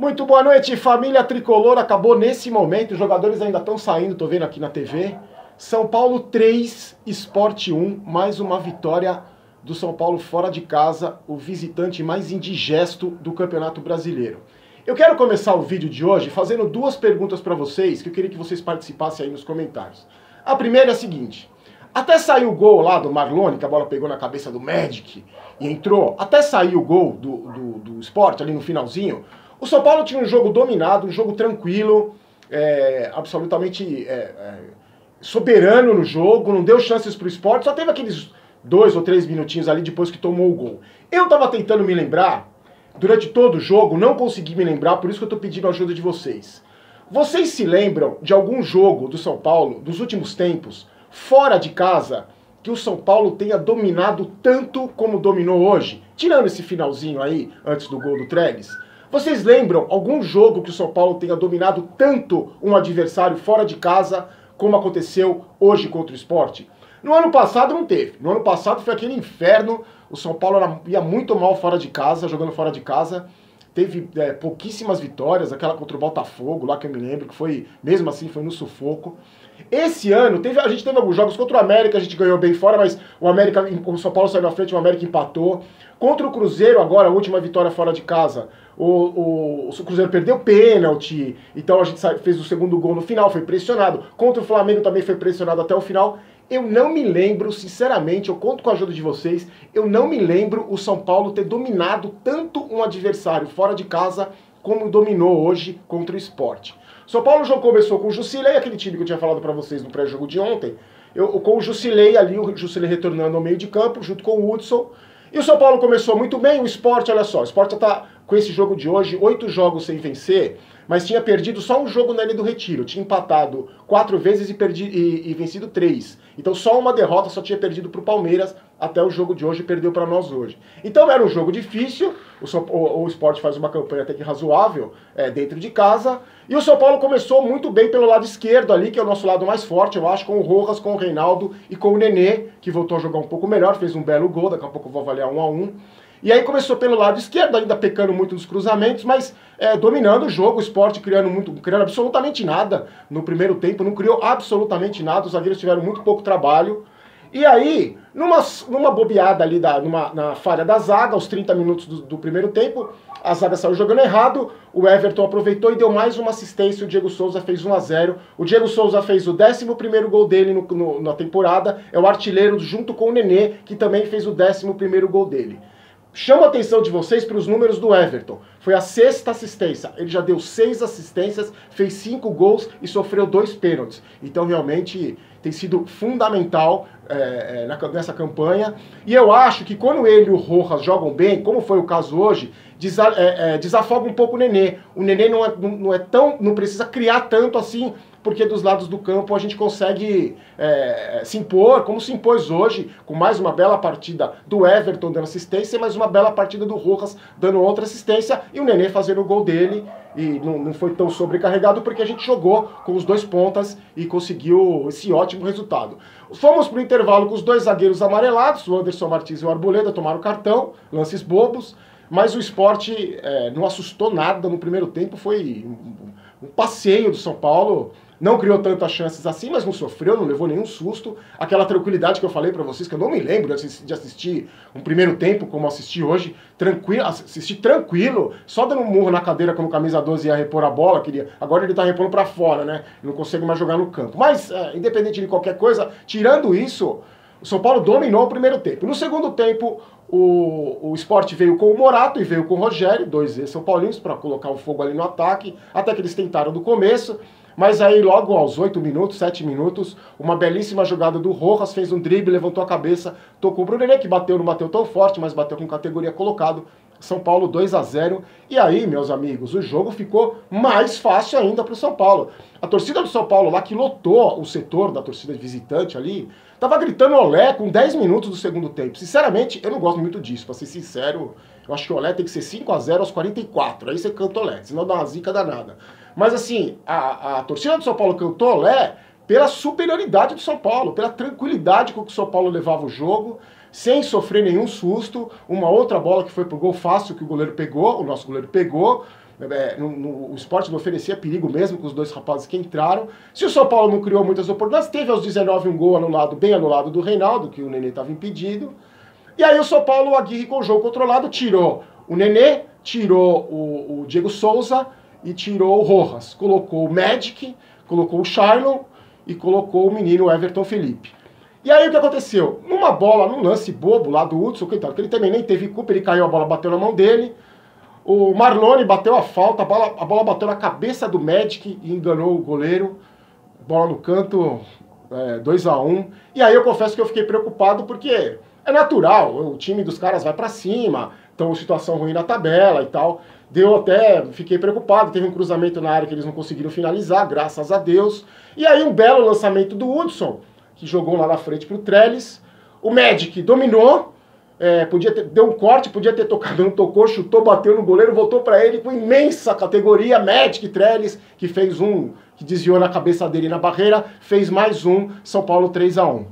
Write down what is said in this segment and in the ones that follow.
Muito boa noite, família tricolor. Acabou nesse momento, os jogadores ainda estão saindo, tô vendo aqui na TV. São Paulo 3, Sport 1, mais uma vitória do São Paulo fora de casa, o visitante mais indigesto do Campeonato Brasileiro. Eu quero começar o vídeo de hoje fazendo duas perguntas para vocês, que eu queria que vocês participassem aí nos comentários. A primeira é a seguinte: até sair o gol lá do Marlone, que a bola pegou na cabeça do Magic e entrou, até sair o gol do Sport ali no finalzinho, o São Paulo tinha um jogo dominado, um jogo tranquilo, absolutamente soberano no jogo, não deu chances pro Sport, só teve aqueles 2 ou 3 minutinhos ali depois que tomou o gol. Eu tava tentando me lembrar, durante todo o jogo, não consegui me lembrar, por isso que eu tô pedindo a ajuda de vocês. Vocês se lembram de algum jogo do São Paulo, dos últimos tempos, fora de casa, que o São Paulo tenha dominado tanto como dominou hoje? Tirando esse finalzinho aí, antes do gol do Trellis. Vocês lembram algum jogo que o São Paulo tenha dominado tanto um adversário fora de casa, como aconteceu hoje contra o Sport? No ano passado não teve. No ano passado foi aquele inferno. O São Paulo ia muito mal fora de casa, jogando fora de casa. Teve pouquíssimas vitórias, aquela contra o Botafogo, lá que eu me lembro, que foi, mesmo assim, foi no sufoco. Esse ano, a gente teve alguns jogos contra o América, a gente ganhou bem fora, mas o São Paulo saiu na frente, o América empatou. Contra o Cruzeiro, agora, a última vitória fora de casa, o Cruzeiro perdeu pênalti, então a gente fez o segundo gol no final, foi pressionado. Contra o Flamengo também foi pressionado até o final. Eu não me lembro, sinceramente, eu conto com a ajuda de vocês, eu não me lembro o São Paulo ter dominado tanto um adversário fora de casa como dominou hoje contra o Sport. O São Paulo começou com o Jusilei, aquele time que eu tinha falado pra vocês no pré-jogo de ontem, com o Jusilei ali, o Jusilei retornando ao meio de campo, junto com o Hudson. E o São Paulo começou muito bem, o Sport, olha só, o Sport tá com esse jogo de hoje, 8 jogos sem vencer, mas tinha perdido só um jogo na Ilha do Retiro, tinha empatado 4 vezes e vencido 3. Então só uma derrota, só tinha perdido pro Palmeiras até o jogo de hoje e perdeu para nós hoje. Então era um jogo difícil, o Sport faz uma campanha até que razoável dentro de casa, e o São Paulo começou muito bem pelo lado esquerdo ali, que é o nosso lado mais forte, eu acho, com o Rojas, com o Reinaldo e com o Nenê, que voltou a jogar um pouco melhor, fez um belo gol, daqui a pouco eu vou avaliar 1 a 1. E aí começou pelo lado esquerdo, ainda pecando muito nos cruzamentos, mas dominando o jogo, o Sport criando absolutamente nada no primeiro tempo, não criou absolutamente nada, os zagueiros tiveram muito pouco trabalho. E aí, numa bobeada ali, na falha da zaga, aos 30 minutos do primeiro tempo, a zaga saiu jogando errado, o Everton aproveitou e deu mais uma assistência, o Diego Souza fez 1 a 0. O Diego Souza fez o 11º gol dele na temporada, é o artilheiro junto com o Nenê, que também fez o 11º gol dele. Chamo a atenção de vocês para os números do Everton. Foi a 6ª assistência. Ele já deu 6 assistências, fez 5 gols e sofreu 2 pênaltis. Então realmente tem sido fundamental nessa campanha. E eu acho que quando ele e o Rojas jogam bem, como foi o caso hoje, desafoga um pouco o Nenê. O Nenê não precisa criar tanto assim, porque dos lados do campo a gente consegue se impor, como se impôs hoje, com mais uma bela partida do Everton dando assistência, e mais uma bela partida do Rojas dando outra assistência, e o Nenê fazendo o gol dele, e não foi tão sobrecarregado porque a gente jogou com os 2 pontas e conseguiu esse ótimo resultado. Fomos para o intervalo com os 2 zagueiros amarelados, o Anderson Martins e o Arboleda tomaram cartão, lances bobos, mas o Sport não assustou nada no primeiro tempo, foi um passeio do São Paulo. Não criou tantas chances assim, mas não sofreu, não levou nenhum susto. Aquela tranquilidade que eu falei pra vocês, que eu não me lembro de assistir um primeiro tempo como assisti hoje, assisti tranquilo, só dando um murro na cadeira quando o camisa 12 ia repor a bola, agora ele tá repondo pra fora, né? Não consegue mais jogar no campo. Mas, independente de qualquer coisa, tirando isso, o São Paulo dominou o primeiro tempo. No segundo tempo, o Sport veio com o Morato e veio com o Rogério, 2 São Paulinos, para colocar o fogo ali no ataque, até que eles tentaram do começo. Mas aí logo aos 8 minutos, 7 minutos, uma belíssima jogada do Rojas, fez um drible, levantou a cabeça, tocou pro Nenê, que não bateu tão forte, mas bateu com categoria colocado. São Paulo 2 a 0. E aí, meus amigos, o jogo ficou mais fácil ainda pro São Paulo. A torcida do São Paulo lá, que lotou o setor da torcida visitante ali, tava gritando olé com 10 minutos do segundo tempo. Sinceramente, eu não gosto muito disso, pra ser sincero. Eu acho que o olé tem que ser 5 a 0 aos 44, aí você canta olé, senão dá uma zica danada. Mas assim, a torcida do São Paulo cantou olé pela superioridade do São Paulo, pela tranquilidade com que o São Paulo levava o jogo, sem sofrer nenhum susto. Uma outra bola que foi pro gol fácil, que o goleiro pegou, o nosso goleiro pegou, o Sport não oferecia perigo mesmo com os dois rapazes que entraram. Se o São Paulo não criou muitas oportunidades, teve aos 19 um gol anulado, bem anulado do Reinaldo, que o Nenê estava impedido. E aí o São Paulo, o Aguirre com o jogo controlado, tirou o Nenê, tirou o Diego Souza e tirou o Rojas. Colocou o Magic, colocou o Shailon e colocou o menino Everton Felipe. E aí o que aconteceu? Numa bola, num lance bobo lá do Hudson, coitado, que ele também nem teve culpa, ele caiu, a bola bateu na mão dele. O Marlone bateu a falta, a bola bateu na cabeça do Magic e enganou o goleiro. Bola no canto, 2-1. E aí eu confesso que eu fiquei preocupado porque é natural, o time dos caras vai pra cima, então situação ruim na tabela e tal. Fiquei preocupado, teve um cruzamento na área que eles não conseguiram finalizar, graças a Deus. E aí um belo lançamento do Hudson, que jogou lá na frente pro Trellis. O Magic dominou, deu um corte, podia ter tocado, não tocou, chutou, bateu no goleiro, voltou para ele com imensa categoria. Magic Trellis, que fez que desviou na cabeça dele na barreira, fez mais um, São Paulo 3-1.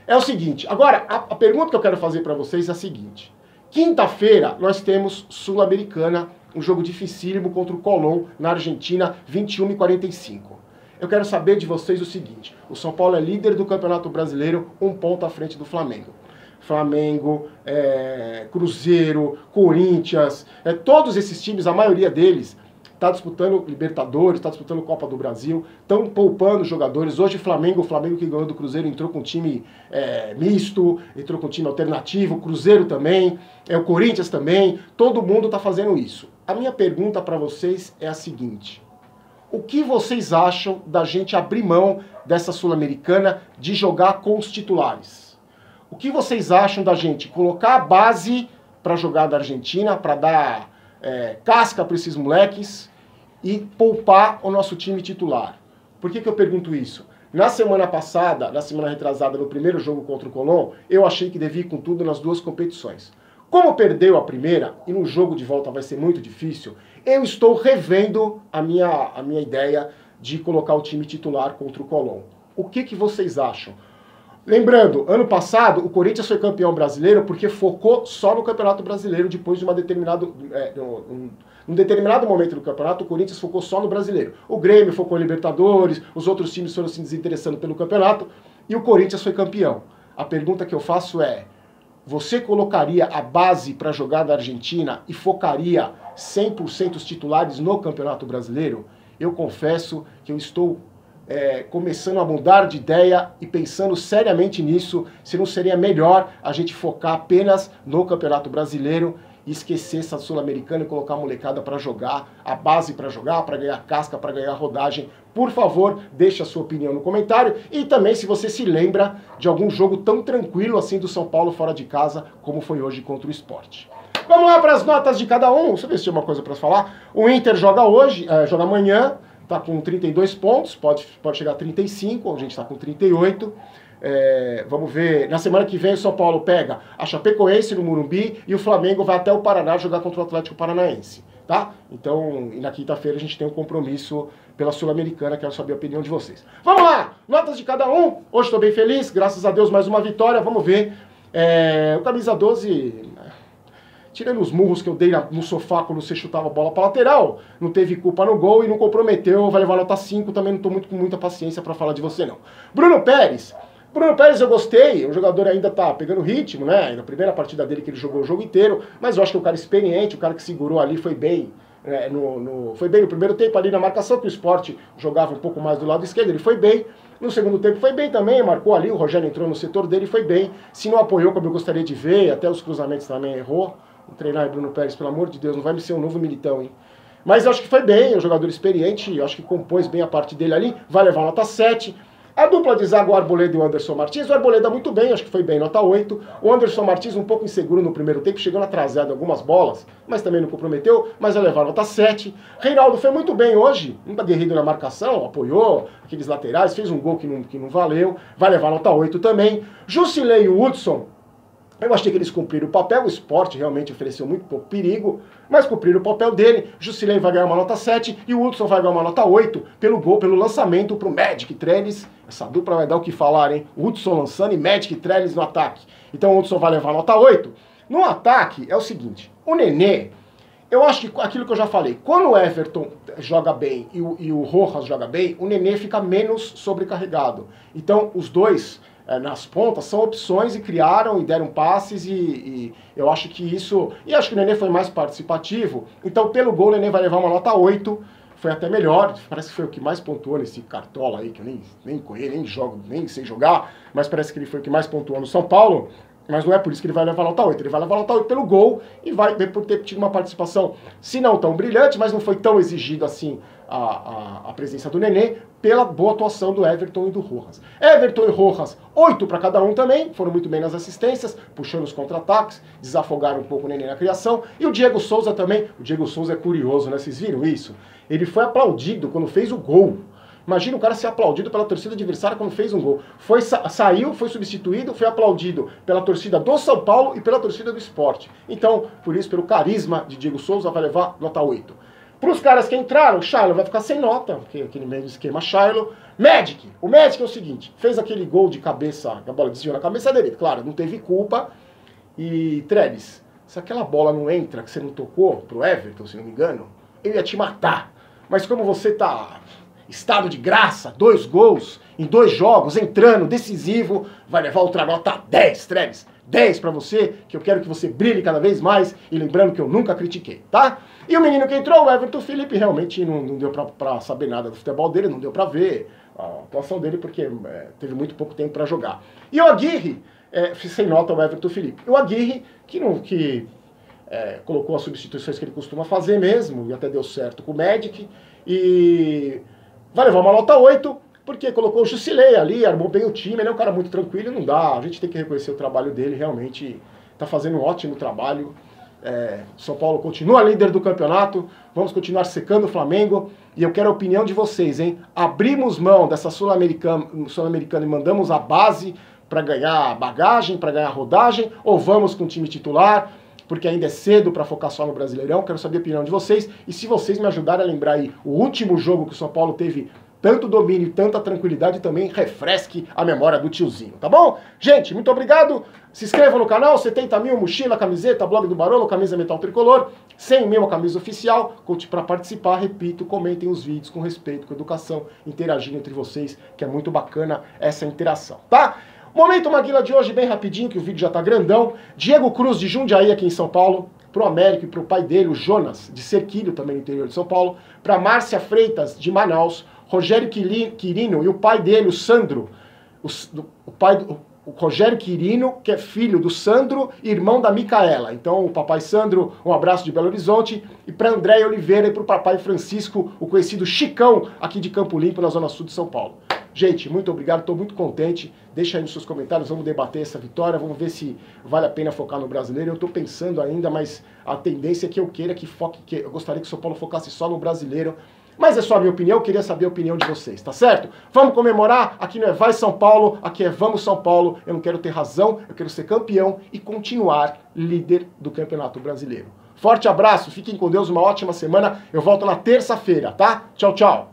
É o seguinte, agora, a pergunta que eu quero fazer para vocês é a seguinte. Quinta-feira nós temos Sul-Americana, um jogo dificílimo contra o Colón, na Argentina, 21h45. Eu quero saber de vocês o seguinte, o São Paulo é líder do Campeonato Brasileiro, 1 ponto à frente do Flamengo. Flamengo, Cruzeiro, Corinthians, todos esses times, a maioria deles, está disputando Libertadores, está disputando Copa do Brasil, estão poupando jogadores. Hoje o Flamengo que ganhou do Cruzeiro entrou com um time misto, entrou com um time alternativo, o Cruzeiro também, o Corinthians também, todo mundo está fazendo isso. A minha pergunta para vocês é a seguinte: o que vocês acham da gente abrir mão dessa Sul-Americana de jogar com os titulares? O que vocês acham da gente colocar a base para jogar da Argentina, para dar casca para esses moleques e poupar o nosso time titular? Por que eu pergunto isso? Na semana passada, na semana retrasada, no primeiro jogo contra o Colón, eu achei que devia ir com tudo nas duas competições. Como perdeu a primeira, e no jogo de volta vai ser muito difícil, eu estou revendo a minha ideia de colocar o time titular contra o Colón. O que vocês acham? Lembrando, ano passado o Corinthians foi campeão brasileiro porque focou só no Campeonato Brasileiro depois de num determinado momento do campeonato, o Corinthians focou só no Brasileiro. O Grêmio focou em Libertadores, os outros times foram se desinteressando pelo campeonato e o Corinthians foi campeão. A pergunta que eu faço é: você colocaria a base para jogar da Argentina e focaria 100% os titulares no Campeonato Brasileiro? Eu confesso que eu estou começando a mudar de ideia e pensando seriamente nisso, se não seria melhor a gente focar apenas no Campeonato Brasileiro e esquecer essa Sul-Americana e colocar a molecada para jogar, a base para jogar, para ganhar casca, para ganhar rodagem. Por favor, deixe a sua opinião no comentário e também se você se lembra de algum jogo tão tranquilo assim do São Paulo fora de casa como foi hoje contra o Sport. Vamos lá para as notas de cada um. Deixa eu ver se tem uma coisa para falar. O Inter joga hoje, joga amanhã, está com 32 pontos, pode chegar a 35, a gente está com 38. Vamos ver, na semana que vem o São Paulo pega a Chapecoense no Morumbi e o Flamengo vai até o Paraná jogar contra o Atlético Paranaense, tá? Então, e na quinta-feira a gente tem um compromisso pela Sul-Americana, quero saber a opinião de vocês. Vamos lá, notas de cada um. Hoje estou bem feliz, graças a Deus mais uma vitória, vamos ver. O camisa 12... tirando os murros que eu dei no sofá quando você chutava a bola para lateral, não teve culpa no gol e não comprometeu, vai levar nota 5, também não estou com muita paciência para falar de você não. Bruno Pérez eu gostei, o jogador ainda tá pegando ritmo, né, na primeira partida dele que ele jogou o jogo inteiro, mas eu acho que o cara experiente, o cara que segurou ali foi bem, foi bem no primeiro tempo ali na marcação, que o Sport jogava um pouco mais do lado esquerdo, ele foi bem. No segundo tempo foi bem também, marcou ali, o Rogério entrou no setor dele, foi bem. Se não apoiou como eu gostaria de ver, até os cruzamentos também errou. Vou treinar aí Bruno Pérez, pelo amor de Deus, não vai me ser um novo Militão, hein? Mas eu acho que foi bem, é um jogador experiente, eu acho que compôs bem a parte dele ali, vai levar nota 7. A dupla de zaga, o Arboleda e o Anderson Martins, o Arboleda muito bem, acho que foi bem, nota 8. O Anderson Martins um pouco inseguro no primeiro tempo, chegando atrasado em algumas bolas, mas também não comprometeu, mas vai levar nota 7. Reinaldo foi muito bem hoje, muito aguerrido na marcação, apoiou aqueles laterais, fez um gol que não valeu, vai levar nota 8 também. Jusilei e o Hudson, eu achei que eles cumpriram o papel, o Sport realmente ofereceu muito pouco perigo, mas cumpriram o papel dele. Jusilei vai ganhar uma nota 7 e o Hudson vai ganhar uma nota 8 pelo gol, pelo lançamento pro Magic Trellis. Essa dupla vai dar o que falar, hein? O Hudson lançando e Magic Trellis no ataque. Então o Hudson vai levar nota 8. No ataque é o seguinte, o Nenê, eu acho que aquilo que eu já falei, quando o Everton joga bem e o Rojas joga bem, o Nenê fica menos sobrecarregado. Então, os dois, nas pontas, são opções e criaram e deram passes e eu acho que isso... E acho que o Nenê foi mais participativo. Então, pelo gol, o Nenê vai levar uma nota 8. Foi até melhor, parece que foi o que mais pontuou nesse Cartola aí, que eu nem conheço, nem jogo, nem sei jogar, mas parece que ele foi o que mais pontuou no São Paulo. Mas não é por isso que ele vai levar nota 8. Ele vai levar nota 8 pelo gol e vai por ter tido uma participação, se não tão brilhante, mas não foi tão exigido assim a presença do Nenê, pela boa atuação do Everton e do Rojas. Everton e Rojas, 8 para cada um também, foram muito bem nas assistências, puxando os contra-ataques, desafogaram um pouco o Nenê na criação. E o Diego Souza também. O Diego Souza é curioso, né? Vocês viram isso? Ele foi aplaudido quando fez o gol. Imagina o cara ser aplaudido pela torcida adversária quando fez um gol. Saiu, foi substituído, foi aplaudido pela torcida do São Paulo e pela torcida do Sport. Então, por isso, pelo carisma de Diego Souza, vai levar nota 8. Para os caras que entraram, o Shiloh vai ficar sem nota, porque aquele mesmo esquema Shiloh. Magic! O Magic é o seguinte, fez aquele gol de cabeça, a bola desviou na cabeça dele. Claro, não teve culpa. E, Trellis, se aquela bola não entra, que você não tocou pro Everton, se não me engano, ele ia te matar. Mas como você tá... estado de graça, 2 gols em 2 jogos, entrando, decisivo, vai levar outra nota 10, Trellis. 10 pra você, que eu quero que você brilhe cada vez mais, e lembrando que eu nunca critiquei, tá? E o menino que entrou, o Everton Felipe, realmente não deu pra saber nada do futebol dele, não deu pra ver a atuação dele, porque teve muito pouco tempo pra jogar. E o Aguirre, sem nota o Everton Felipe. O Aguirre, que colocou as substituições que ele costuma fazer mesmo, e até deu certo com o Magic, e... vai levar uma nota 8, porque colocou o Jusilei ali, armou bem o time, ele é um cara muito tranquilo, não dá, a gente tem que reconhecer o trabalho dele, realmente está fazendo um ótimo trabalho. São Paulo continua líder do campeonato, vamos continuar secando o Flamengo, e eu quero a opinião de vocês, hein? Abrimos mão dessa Sul-Americana e mandamos a base para ganhar bagagem, para ganhar rodagem, ou vamos com o time titular, porque ainda é cedo para focar só no Brasileirão? Quero saber a opinião de vocês, e se vocês me ajudarem a lembrar aí o último jogo que o São Paulo teve tanto domínio e tanta tranquilidade, também refresque a memória do tiozinho, tá bom? Gente, muito obrigado, se inscrevam no canal, 70 mil, mochila, camiseta, blog do Barolo, camisa metal tricolor, 100 mil a camisa oficial, para participar, repito, comentem os vídeos com respeito, com educação, interagindo entre vocês, que é muito bacana essa interação, tá? Momento Maguila de hoje, bem rapidinho, que o vídeo já tá grandão. Diego Cruz, de Jundiaí, aqui em São Paulo. Pro Américo e pro pai dele, o Jonas, de Cerquilho, também no interior de São Paulo. Pra Márcia Freitas, de Manaus. Rogério Quirino e o pai dele, o Sandro. O Rogério Quirino, que é filho do Sandro, irmão da Micaela. Então, o papai Sandro, um abraço de Belo Horizonte. E para André Oliveira e pro papai Francisco, o conhecido Chicão, aqui de Campo Limpo, na Zona Sul de São Paulo. Gente, muito obrigado, estou muito contente. Deixa aí nos seus comentários, vamos debater essa vitória, vamos ver se vale a pena focar no Brasileiro. Eu estou pensando ainda, mas a tendência é que eu queira que foque, eu gostaria que o São Paulo focasse só no Brasileiro. Mas é só a minha opinião, eu queria saber a opinião de vocês, tá certo? Vamos comemorar, aqui não é Vai São Paulo, aqui é Vamos São Paulo. Eu não quero ter razão, eu quero ser campeão e continuar líder do Campeonato Brasileiro. Forte abraço, fiquem com Deus, uma ótima semana. Eu volto na terça-feira, tá? Tchau, tchau.